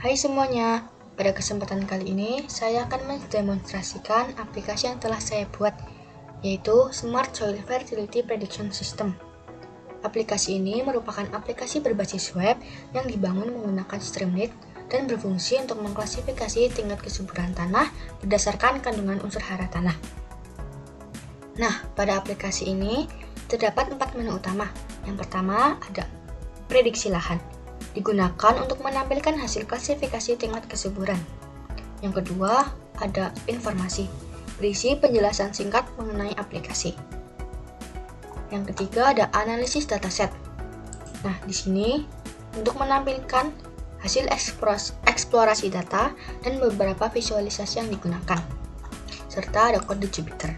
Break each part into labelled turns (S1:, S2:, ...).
S1: Hai semuanya, pada kesempatan kali ini saya akan mendemonstrasikan aplikasi yang telah saya buat, yaitu Smart Soil Fertility Prediction System. Aplikasi ini merupakan aplikasi berbasis web yang dibangun menggunakan Streamlit dan berfungsi untuk mengklasifikasi tingkat kesuburan tanah berdasarkan kandungan unsur hara tanah. Nah, pada aplikasi ini terdapat 4 menu utama. Yang pertama ada prediksi lahan, digunakan untuk menampilkan hasil klasifikasi tingkat kesuburan. Yang kedua, ada informasi, berisi penjelasan singkat mengenai aplikasi. Yang ketiga, ada analisis dataset. Nah, di sini untuk menampilkan hasil eksplorasi data dan beberapa visualisasi yang digunakan, serta ada kode Jupyter.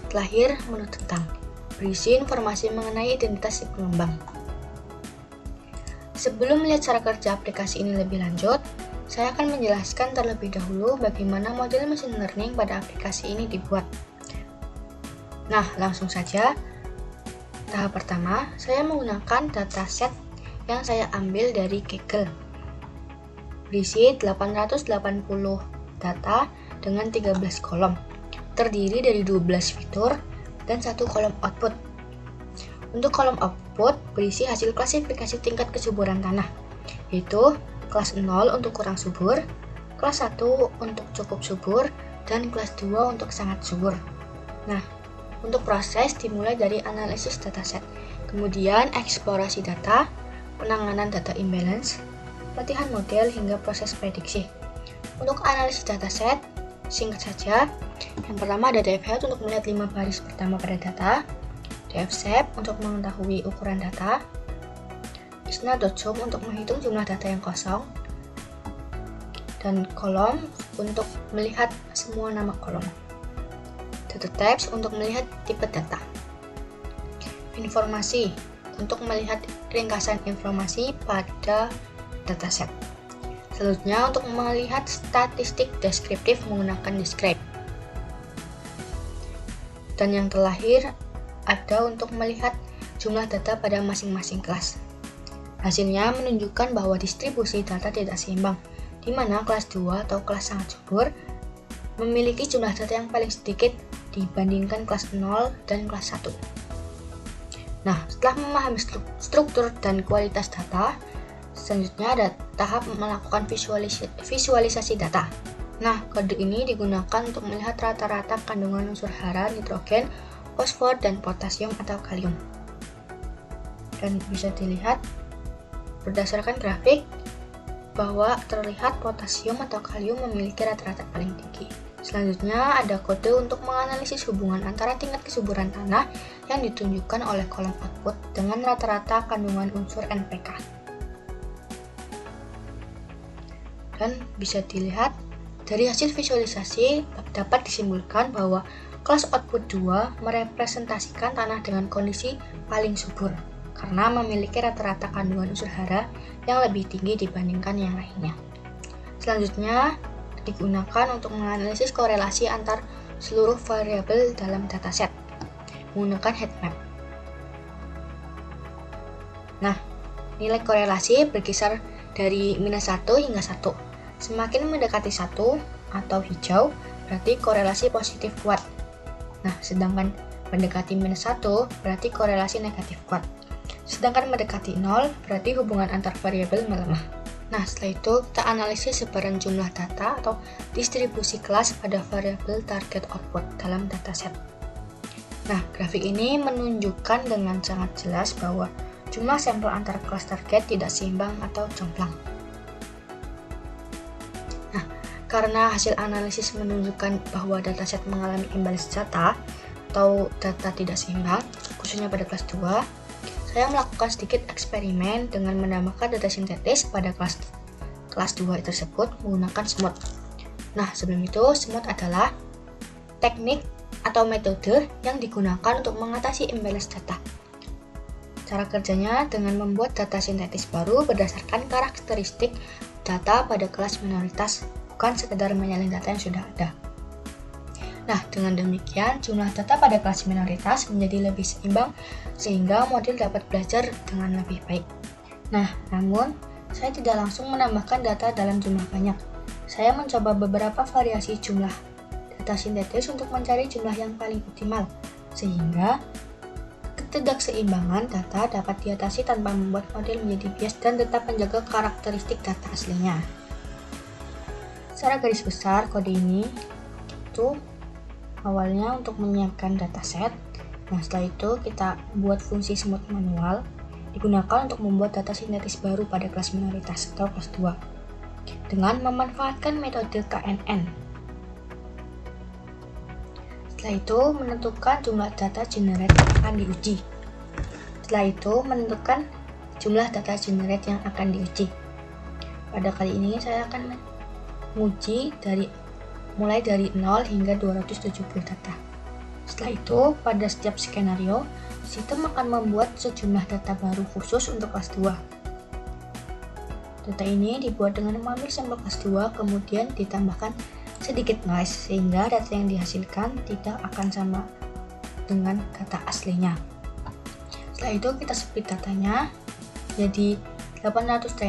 S1: Terakhir, menu tentang, berisi informasi mengenai identitas si pengembang. Sebelum melihat cara kerja aplikasi ini lebih lanjut, saya akan menjelaskan terlebih dahulu bagaimana model machine learning pada aplikasi ini dibuat. Nah, langsung saja. Tahap pertama, saya menggunakan dataset yang saya ambil dari Kaggle. Berisi 880 data dengan 13 kolom, terdiri dari 12 fitur dan 1 kolom output. Untuk kolom output berisi hasil klasifikasi tingkat kesuburan tanah, yaitu kelas 0 untuk kurang subur, kelas 1 untuk cukup subur, dan kelas 2 untuk sangat subur. Nah, untuk proses dimulai dari analisis dataset, kemudian eksplorasi data, penanganan data imbalance, latihan model hingga proses prediksi. Untuk analisis dataset, singkat saja, yang pertama ada dfHead untuk melihat 5 baris pertama pada data, dfShape untuk mengetahui ukuran data, isna.zoom untuk menghitung jumlah data yang kosong, dan kolom untuk melihat semua nama kolom. Data types untuk melihat tipe data. Informasi untuk melihat ringkasan informasi pada dataset. Selanjutnya untuk melihat statistik deskriptif menggunakan describe. Dan yang terakhir ada untuk melihat jumlah data pada masing-masing kelas. Hasilnya menunjukkan bahwa distribusi data tidak seimbang, di mana kelas 2 atau kelas sangat subur memiliki jumlah data yang paling sedikit dibandingkan kelas 0 dan kelas 1. Nah, setelah memahami struktur dan kualitas data, selanjutnya ada tahap melakukan visualisasi data. Nah, kode ini digunakan untuk melihat rata-rata kandungan unsur hara, nitrogen, fosfor, dan potasium atau kalium. Dan bisa dilihat berdasarkan grafik bahwa terlihat potasium atau kalium memiliki rata-rata paling tinggi. Selanjutnya ada kode untuk menganalisis hubungan antara tingkat kesuburan tanah yang ditunjukkan oleh kolom output dengan rata-rata kandungan unsur NPK. Dan bisa dilihat dari hasil visualisasi dapat disimpulkan bahwa kelas output 2 merepresentasikan tanah dengan kondisi paling subur karena memiliki rata-rata kandungan unsur hara yang lebih tinggi dibandingkan yang lainnya. Selanjutnya digunakan untuk menganalisis korelasi antar seluruh variabel dalam dataset menggunakan heat map. Nah, nilai korelasi berkisar dari -1 hingga 1. Semakin mendekati 1 atau hijau, berarti korelasi positif kuat. Nah, sedangkan mendekati -1 berarti korelasi negatif kuat. Sedangkan mendekati 0 berarti hubungan antar variabel melemah. Nah, setelah itu kita analisis sebaran jumlah data atau distribusi kelas pada variabel target output dalam dataset. Nah, grafik ini menunjukkan dengan sangat jelas bahwa jumlah sampel antar kelas target tidak seimbang atau jomplang. Nah, karena hasil analisis menunjukkan bahwa dataset mengalami imbalance data atau data tidak seimbang, khususnya pada kelas 2, saya melakukan sedikit eksperimen dengan menambahkan data sintetis pada kelas 2 tersebut menggunakan smooth. Nah, sebelum itu, smooth adalah teknik atau metode yang digunakan untuk mengatasi imbalance data. Cara kerjanya dengan membuat data sintetis baru berdasarkan karakteristik data pada kelas minoritas, bukan sekedar menyalin data yang sudah ada. Nah, dengan demikian jumlah data pada kelas minoritas menjadi lebih seimbang sehingga model dapat belajar dengan lebih baik. Nah, namun saya tidak langsung menambahkan data dalam jumlah banyak. Saya mencoba beberapa variasi jumlah data sintetis untuk mencari jumlah yang paling optimal, sehingga ketidakseimbangan data dapat diatasi tanpa membuat model menjadi bias dan tetap menjaga karakteristik data aslinya. Secara garis besar, kode ini itu awalnya untuk menyiapkan dataset. Nah, setelah itu kita buat fungsi smooth manual digunakan untuk membuat data sintetis baru pada kelas minoritas atau kelas 2 dengan memanfaatkan metode KNN. Setelah itu menentukan jumlah data generate yang akan diuji. Setelah itu menentukan jumlah data generate yang akan diuji. Pada kali ini saya akan menguji mulai dari 0 hingga 270 data. Setelah itu, pada setiap skenario, sistem akan membuat sejumlah data baru khusus untuk kelas 2. Data ini dibuat dengan mengambil sampel kelas 2, kemudian ditambahkan sedikit noise, sehingga data yang dihasilkan tidak akan sama dengan data aslinya. Setelah itu kita split datanya jadi 80%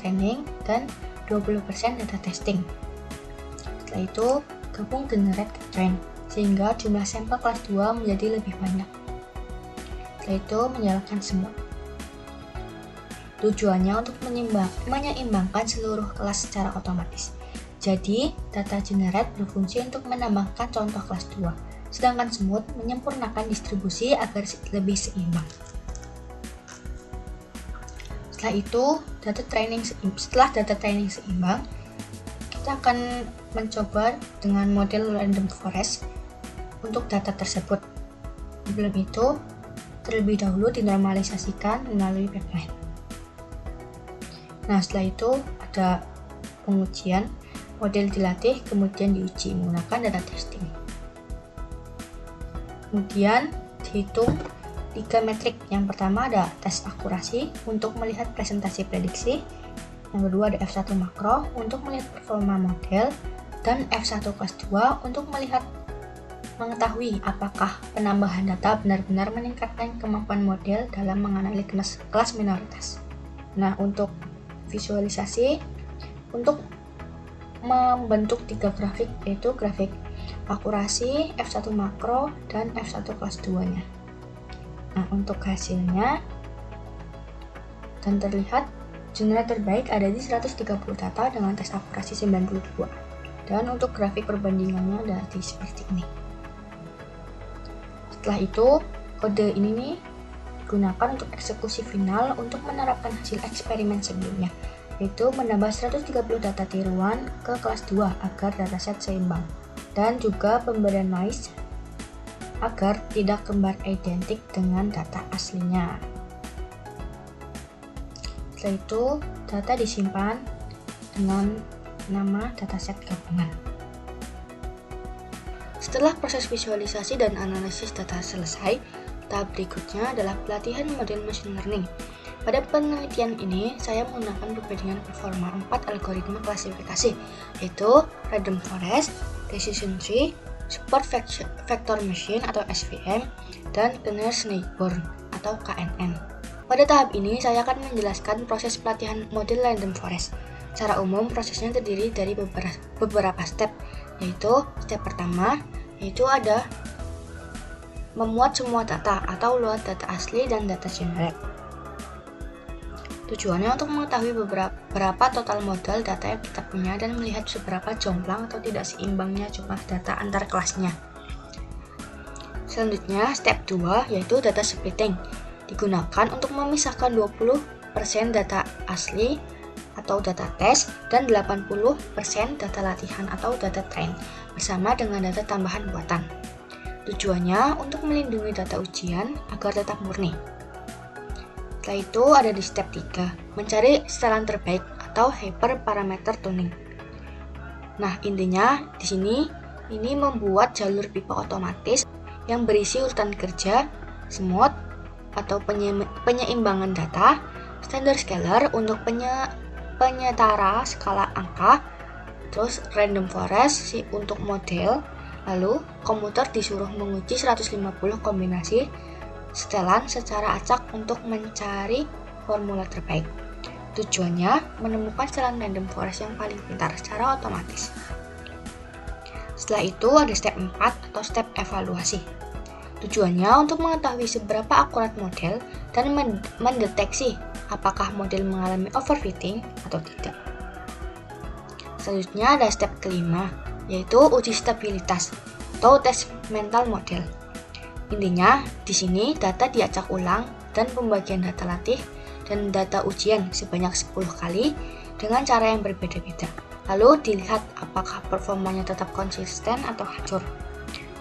S1: training dan 20% data testing. Setelah itu gabung generate ke train, sehingga jumlah sampel kelas 2 menjadi lebih banyak. Setelah itu menyalakan semua. Tujuannya untuk menyeimbangkan seluruh kelas secara otomatis. Jadi, data generate berfungsi untuk menambahkan contoh kelas 2, sedangkan smooth menyempurnakan distribusi agar lebih seimbang. Setelah data training seimbang, kita akan mencoba dengan model random forest untuk data tersebut. Sebelum itu, terlebih dahulu dinormalisasikan melalui pipeline. Nah, setelah itu ada pengujian, model dilatih, kemudian diuji menggunakan data testing. Kemudian dihitung 3 metrik. Yang pertama ada tes akurasi untuk melihat presentasi prediksi. Yang kedua ada F1 makro untuk melihat performa model, dan F1 kelas 2 untuk mengetahui apakah penambahan data benar-benar meningkatkan kemampuan model dalam menganalisis kelas minoritas. Nah, untuk visualisasi, untuk membentuk 3 grafik, yaitu grafik akurasi, F1 makro, dan F1 kelas 2-nya. Nah, untuk hasilnya dan terlihat jumlah terbaik ada di 130 data dengan tes akurasi 92. Dan untuk grafik perbandingannya ada seperti ini. Setelah itu, kode ini nih digunakan untuk eksekusi final untuk menerapkan hasil eksperimen sebelumnya, yaitu menambah 130 data tiruan ke kelas 2 agar dataset seimbang, dan juga pemberian noise agar tidak kembar identik dengan data aslinya. Setelah itu, data disimpan dengan nama dataset gabungan. Setelah proses visualisasi dan analisis data selesai, tahap berikutnya adalah pelatihan model machine learning. Pada penelitian ini, saya menggunakan perbandingan performa 4 algoritma klasifikasi, yaitu Random Forest, Decision Tree, Support Vector Machine atau SVM, dan Knaer-Scheinborn atau KNN. Pada tahap ini, saya akan menjelaskan proses pelatihan model Random Forest. Secara umum, prosesnya terdiri dari beberapa step, yaitu step pertama, yaitu ada memuat semua data atau load data asli dan data generate. Tujuannya untuk mengetahui berapa total model data yang kita punya dan melihat seberapa jomplang atau tidak seimbangnya jumlah data antar kelasnya. Selanjutnya, step 2 yaitu data splitting. Digunakan untuk memisahkan 20% data asli atau data tes dan 80% data latihan atau data train bersama dengan data tambahan buatan. Tujuannya untuk melindungi data ujian agar tetap murni. Setelah itu ada di step 3, mencari setelan terbaik atau hyperparameter tuning. Nah, intinya di sini ini membuat jalur pipa otomatis yang berisi urutan kerja, smooth atau penyeimbangan data, standard scaler untuk penyetara skala angka, terus random forest untuk model. Lalu, komputer disuruh menguji 150 kombinasi setelan secara acak untuk mencari formula terbaik. Tujuannya menemukan jalan random forest yang paling pintar secara otomatis. Setelah itu ada step 4 atau step evaluasi. Tujuannya untuk mengetahui seberapa akurat model dan mendeteksi apakah model mengalami overfitting atau tidak. Selanjutnya ada step kelima, yaitu uji stabilitas atau tes mental model. Intinya, di sini data diacak ulang dan pembagian data latih dan data ujian sebanyak 10 kali dengan cara yang berbeda-beda. Lalu dilihat apakah performanya tetap konsisten atau hancur.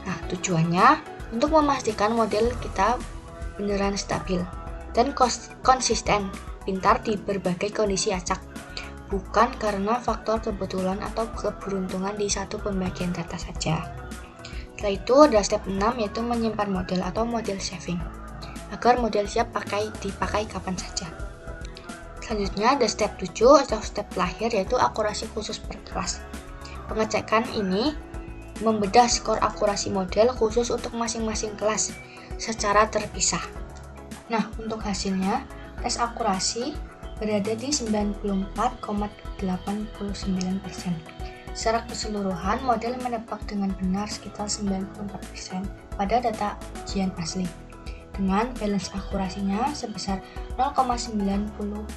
S1: Nah, tujuannya untuk memastikan model kita beneran stabil dan konsisten, pintar di berbagai kondisi acak, bukan karena faktor kebetulan atau keberuntungan di satu pembagian data saja. Setelah itu ada step 6, yaitu menyimpan model atau model saving, agar model siap dipakai kapan saja. Selanjutnya ada step 7 atau step terakhir, yaitu akurasi khusus per kelas. Pengecekan ini membedah skor akurasi model khusus untuk masing-masing kelas secara terpisah. Nah, untuk hasilnya, tes akurasi berada di 94,89%. Secara keseluruhan, model menebak dengan benar sekitar 94% pada data ujian asli, dengan balance akurasinya sebesar 0,96%.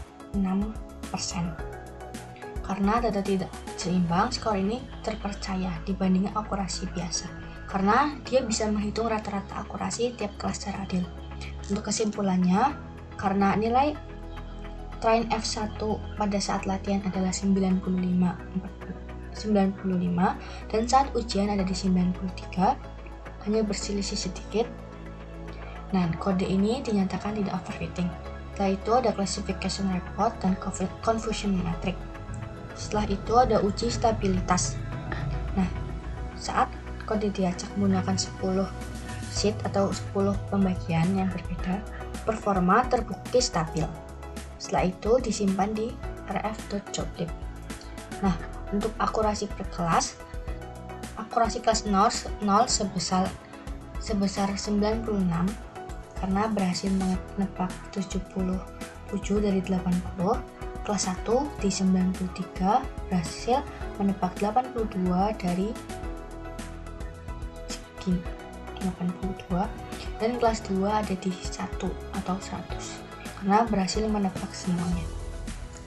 S1: Karena data tidak seimbang, skor ini terpercaya dibandingkan akurasi biasa, karena dia bisa menghitung rata-rata akurasi tiap kelas secara adil. Untuk kesimpulannya, karena nilai train F1 pada saat latihan adalah 95 dan saat ujian ada di 93, hanya berselisih sedikit. Nah, kode ini dinyatakan tidak overfitting. Setelah itu ada classification report dan confusion matrix. Setelah itu ada uji stabilitas. Nah, saat kode diacak menggunakan 10 sheet atau 10 pembagian yang berbeda, performa terbukti stabil. Setelah itu disimpan di rf.joblib. Nah, untuk akurasi per kelas, akurasi kelas 0 sebesar 96 karena berhasil menebak 77 dari 80. Kelas 1 di 93 berhasil menebak 82 dari 82, dan kelas 2 ada di 1 atau 100 karena berhasil menebak semuanya.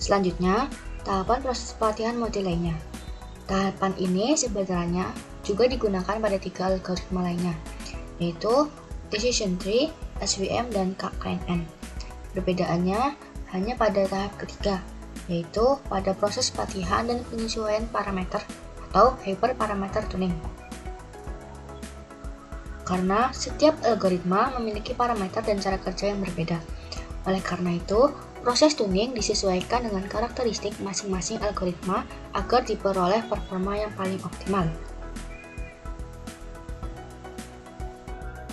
S1: Selanjutnya, tahapan proses pelatihan model lainnya. Tahapan ini sebenarnya juga digunakan pada 3 algoritma lainnya, yaitu Decision Tree, SVM, dan KNN. Perbedaannya hanya pada tahap ketiga, yaitu pada proses pelatihan dan penyesuaian parameter atau hyperparameter tuning. Karena setiap algoritma memiliki parameter dan cara kerja yang berbeda. Oleh karena itu, proses tuning disesuaikan dengan karakteristik masing-masing algoritma agar diperoleh performa yang paling optimal.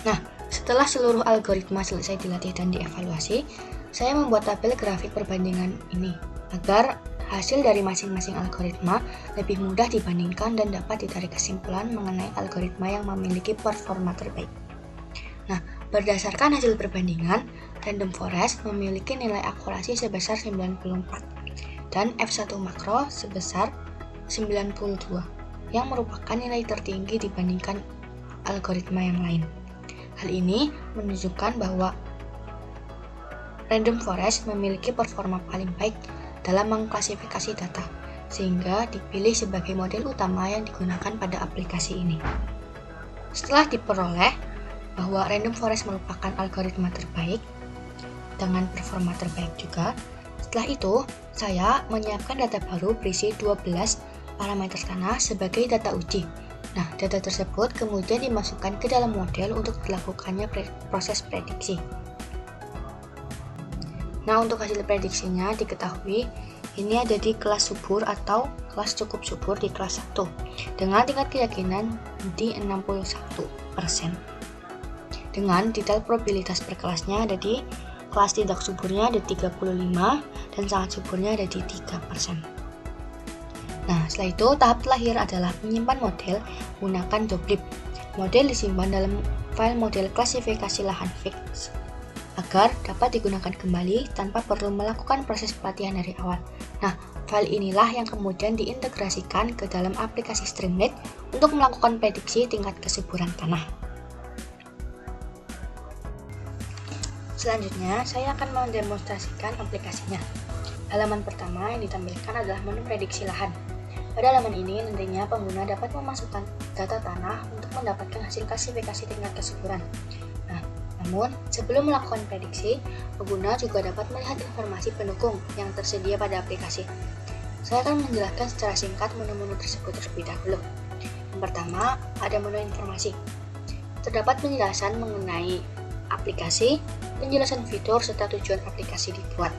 S1: Nah, setelah seluruh algoritma selesai dilatih dan dievaluasi, saya membuat tabel grafik perbandingan ini agar hasil dari masing-masing algoritma lebih mudah dibandingkan dan dapat ditarik kesimpulan mengenai algoritma yang memiliki performa terbaik. Nah, berdasarkan hasil perbandingan, Random Forest memiliki nilai akurasi sebesar 94 dan F1 makro sebesar 92, yang merupakan nilai tertinggi dibandingkan algoritma yang lain. Hal ini menunjukkan bahwa Random Forest memiliki performa paling baik dalam mengklasifikasi data, sehingga dipilih sebagai model utama yang digunakan pada aplikasi ini. Setelah diperoleh bahwa Random Forest merupakan algoritma terbaik dengan performa terbaik juga, setelah itu saya menyiapkan data baru berisi 12 parameter tanah sebagai data uji. Nah, data tersebut kemudian dimasukkan ke dalam model untuk dilakukannya proses prediksi. Nah, untuk hasil prediksinya diketahui ini ada di kelas subur atau kelas cukup subur di kelas 1 dengan tingkat keyakinan di 61%. Dengan detail probabilitas per kelasnya ada di kelas tidak suburnya ada 35 dan sangat suburnya ada di 3%. Nah, setelah itu tahap terakhir adalah menyimpan model menggunakan joblib. Model disimpan dalam file model klasifikasi lahan fix agar dapat digunakan kembali tanpa perlu melakukan proses pelatihan dari awal. Nah, file inilah yang kemudian diintegrasikan ke dalam aplikasi Streamlit untuk melakukan prediksi tingkat kesuburan tanah. Selanjutnya, saya akan mendemonstrasikan aplikasinya. Halaman pertama yang ditampilkan adalah menu prediksi lahan. Pada halaman ini, nantinya pengguna dapat memasukkan data tanah untuk mendapatkan hasil klasifikasi tingkat kesuburan. Namun, sebelum melakukan prediksi, pengguna juga dapat melihat informasi pendukung yang tersedia pada aplikasi. Saya akan menjelaskan secara singkat menu-menu tersebut terlebih dahulu. Yang pertama, ada menu informasi. Terdapat penjelasan mengenai aplikasi, penjelasan fitur, serta tujuan aplikasi dibuat.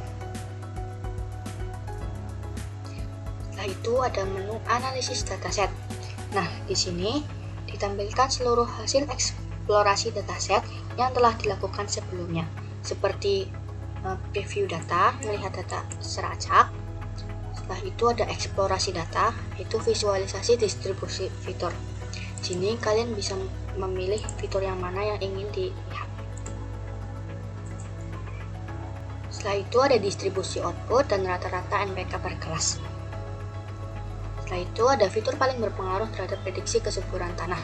S1: Setelah itu ada menu analisis dataset. Nah, di sini ditampilkan seluruh hasil eksplorasi dataset yang telah dilakukan sebelumnya, seperti preview data, melihat data secara acak. Setelah itu ada eksplorasi data, yaitu visualisasi distribusi fitur. Di sini kalian bisa memilih fitur yang mana yang ingin dilihat. Setelah itu ada distribusi output dan rata-rata NPK per kelas. Setelah itu ada fitur paling berpengaruh terhadap prediksi kesuburan tanah.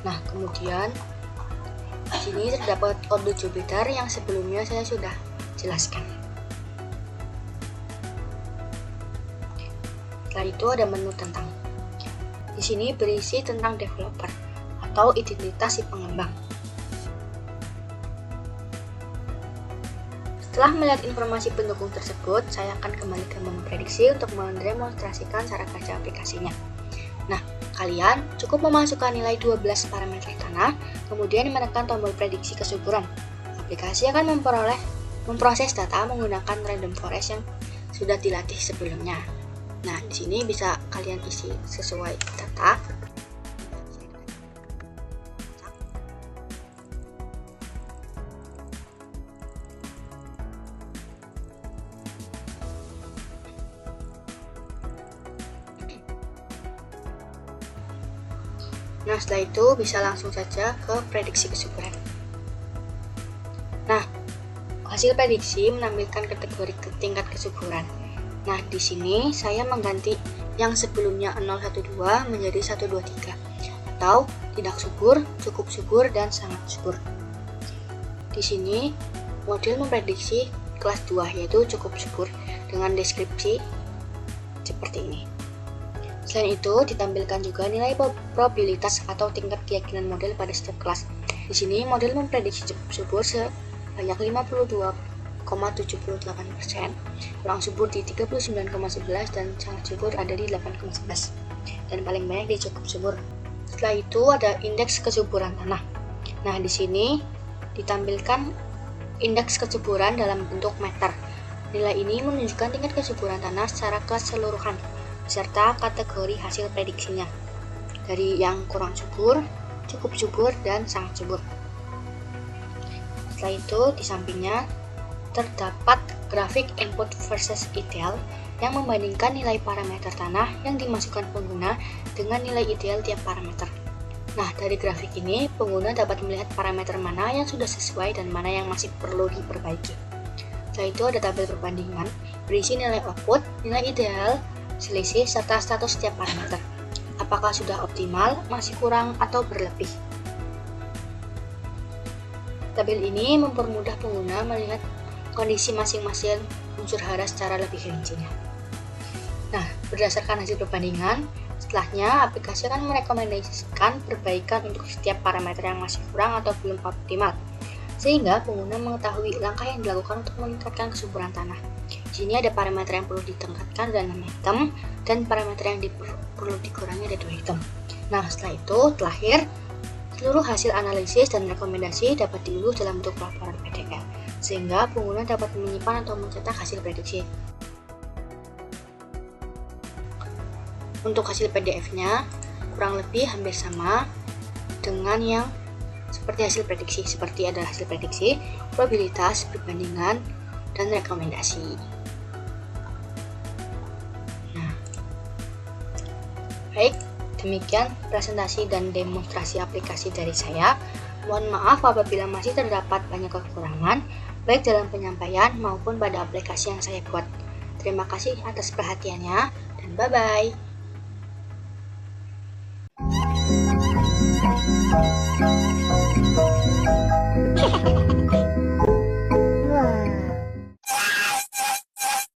S1: Nah, kemudian di sini terdapat kode Jupyter yang sebelumnya saya sudah jelaskan. Setelah itu ada menu tentang. Di sini berisi tentang developer atau identitas si pengembang. Setelah melihat informasi pendukung tersebut, saya akan kembali ke menu prediksi untuk mendemonstrasikan cara kerja aplikasinya. Nah, kalian cukup memasukkan nilai 12 parameter tanah, kemudian menekan tombol prediksi kesuburan. Aplikasi akan memproses data menggunakan random forest yang sudah dilatih sebelumnya. Nah, di sini bisa kalian isi sesuai data. Nah, setelah itu bisa langsung saja ke prediksi kesuburan. Nah, hasil prediksi menampilkan kategori tingkat kesuburan. Nah, di sini saya mengganti yang sebelumnya 012 menjadi 123 atau tidak subur, cukup subur, dan sangat subur. Di sini model memprediksi kelas 2 yaitu cukup subur dengan deskripsi seperti ini. Selain itu, ditampilkan juga nilai probabilitas atau tingkat keyakinan model pada setiap kelas. Di sini, model memprediksi cukup subur sebanyak 52,78%, kurang subur di 39,11%, dan sangat subur ada di 8,11%, dan paling banyak di cukup subur. Setelah itu, ada indeks kesuburan tanah. Nah, di sini ditampilkan indeks kesuburan dalam bentuk meter. Nilai ini menunjukkan tingkat kesuburan tanah secara keseluruhan, serta kategori hasil prediksinya, dari yang kurang subur, cukup subur, dan sangat subur. Setelah itu, di sampingnya terdapat grafik input versus ideal yang membandingkan nilai parameter tanah yang dimasukkan pengguna dengan nilai ideal tiap parameter. Nah, dari grafik ini, pengguna dapat melihat parameter mana yang sudah sesuai dan mana yang masih perlu diperbaiki. Setelah itu, ada tabel perbandingan, berisi nilai output, nilai ideal, selisih, serta status setiap parameter. Apakah sudah optimal, masih kurang, atau berlebih. Tabel ini mempermudah pengguna melihat kondisi masing-masing unsur hara secara lebih rincinya. Nah, berdasarkan hasil perbandingan, setelahnya aplikasi akan merekomendasikan perbaikan untuk setiap parameter yang masih kurang atau belum optimal, sehingga pengguna mengetahui langkah yang dilakukan untuk meningkatkan kesuburan tanah. Di sini ada parameter yang perlu ditingkatkan dan 6 item, dan parameter yang perlu dikurangi ada 2 item. Nah, setelah itu, terakhir, seluruh hasil analisis dan rekomendasi dapat diunduh dalam bentuk laporan PDF, sehingga pengguna dapat menyimpan atau mencetak hasil prediksi. Untuk hasil PDF-nya, kurang lebih hampir sama dengan yang seperti hasil prediksi, seperti ada hasil prediksi, probabilitas, perbandingan, dan rekomendasi. Baik, Demikian presentasi dan demonstrasi aplikasi dari saya. Mohon maaf apabila masih terdapat banyak kekurangan, baik dalam penyampaian maupun pada aplikasi yang saya buat. Terima kasih atas perhatiannya, dan bye-bye.